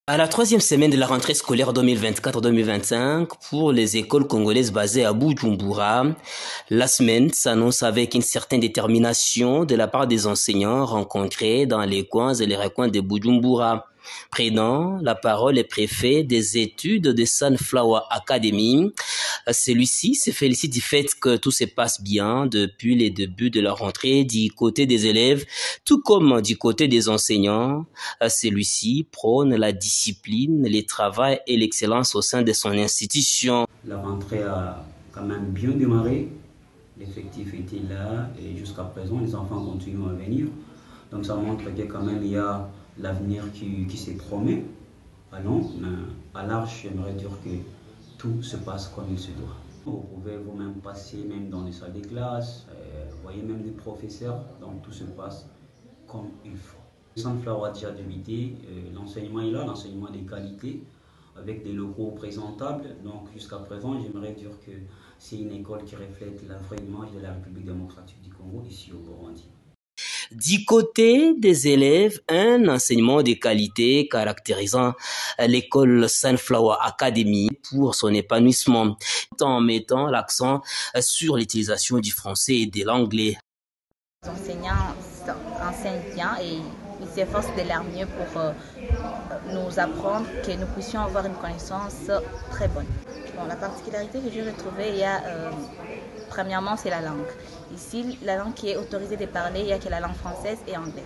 À la troisième semaine de la rentrée scolaire 2024-2025 pour les écoles congolaises basées à Bujumbura, la semaine s'annonce avec une certaine détermination de la part des enseignants rencontrés dans les coins et les recoins de Bujumbura. Prenant la parole, le préfet des études de Sunflower Academy. Celui-ci se félicite du fait que tout se passe bien depuis les débuts de la rentrée du côté des élèves, tout comme du côté des enseignants. Celui-ci prône la discipline, le travail et l'excellence au sein de son institution. La rentrée a quand même bien démarré, l'effectif était là et jusqu'à présent les enfants continuent à venir. Donc ça montre que quand même il y a l'avenir qui se promet. Allons, mais à large, j'aimerais dire que tout se passe comme il se doit. Vous pouvez vous-même passer même dans les salles de classe, voyez même les professeurs, donc tout se passe comme il faut. Sunflower a déjà débuté, l'enseignement est là, l'enseignement de qualité, avec des locaux présentables. Donc jusqu'à présent, j'aimerais dire que c'est une école qui reflète la vraie image de la République démocratique du Congo ici au Burundi. Du côté des élèves, un enseignement de qualité caractérisant l'école Sunflower Academy pour son épanouissement, en mettant l'accent sur l'utilisation du français et de l'anglais. Les enseignants enseignent bien et ils s'efforcent de leur mieux pour nous apprendre que nous puissions avoir une connaissance très bonne. Bon, la particularité que j'ai retrouvée, il y a premièrement, c'est la langue. Ici, la langue qui est autorisée de parler, il n'y a que la langue française et anglaise.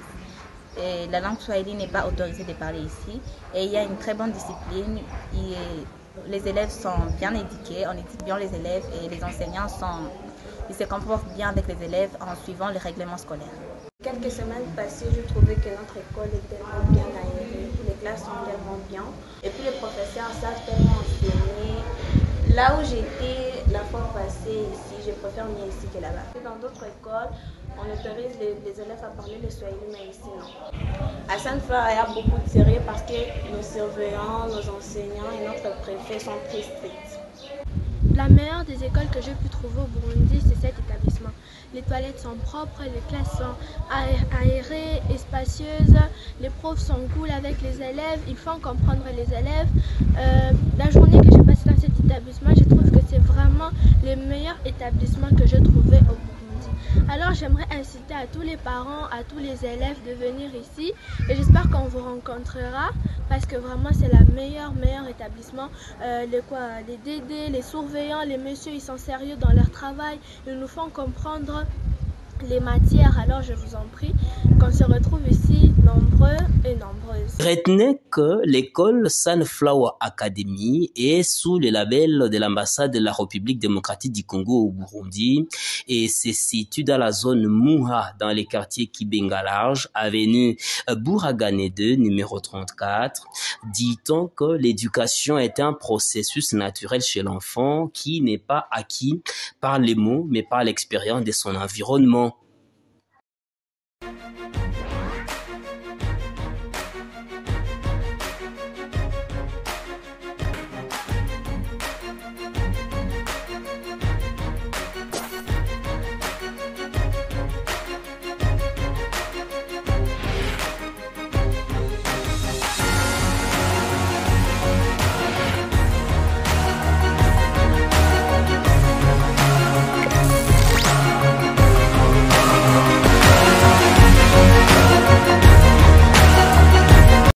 Et la langue swahili n'est pas autorisée de parler ici. Et il y a une très bonne discipline. Les élèves sont bien éduqués, on éduque bien les élèves et les enseignants ils se comportent bien avec les élèves en suivant les règlements scolaires. Quelques semaines passées, je trouvais que notre école est tellement bien aérée, les classes sont tellement bien, et puis les professeurs savent tellement enseigner. Là où j'étais la fois passée ici, je préfère mieux ici que là-bas. Dans d'autres écoles, on autorise les élèves à parler le swahili, mais ici non. À Sunflower, il y a beaucoup de sérieux parce que nos surveillants, nos enseignants et notre préfet sont très stricts. La meilleure des écoles que j'ai pu trouver au Burundi, c'est cet établissement. Les toilettes sont propres, les classes sont aérées et spacieuses, les profs sont cool avec les élèves, ils font comprendre les élèves. La journée que j'ai passée dans cet établissement, je trouve que c'est vraiment le meilleur établissement que j'ai trouvé au Burundi. Alors j'aimerais inciter à tous les parents, à tous les élèves de venir ici et j'espère qu'on vous rencontrera parce que vraiment c'est le meilleur établissement. Les DD, les surveillants, les messieurs, ils sont sérieux dans leur travail, ils nous font comprendre les matières. Alors je vous en prie qu'on se retrouve ici nombreux et nombreuses. Retenez que l'école Sunflower Academy est sous le label de l'ambassade de la République démocratique du Congo au Burundi et se situe dans la zone Muha, dans les quartiers Kibenga Large, avenue Bouragane 2, numéro 34. Dit-on que l'éducation est un processus naturel chez l'enfant qui n'est pas acquis par les mots mais par l'expérience de son environnement.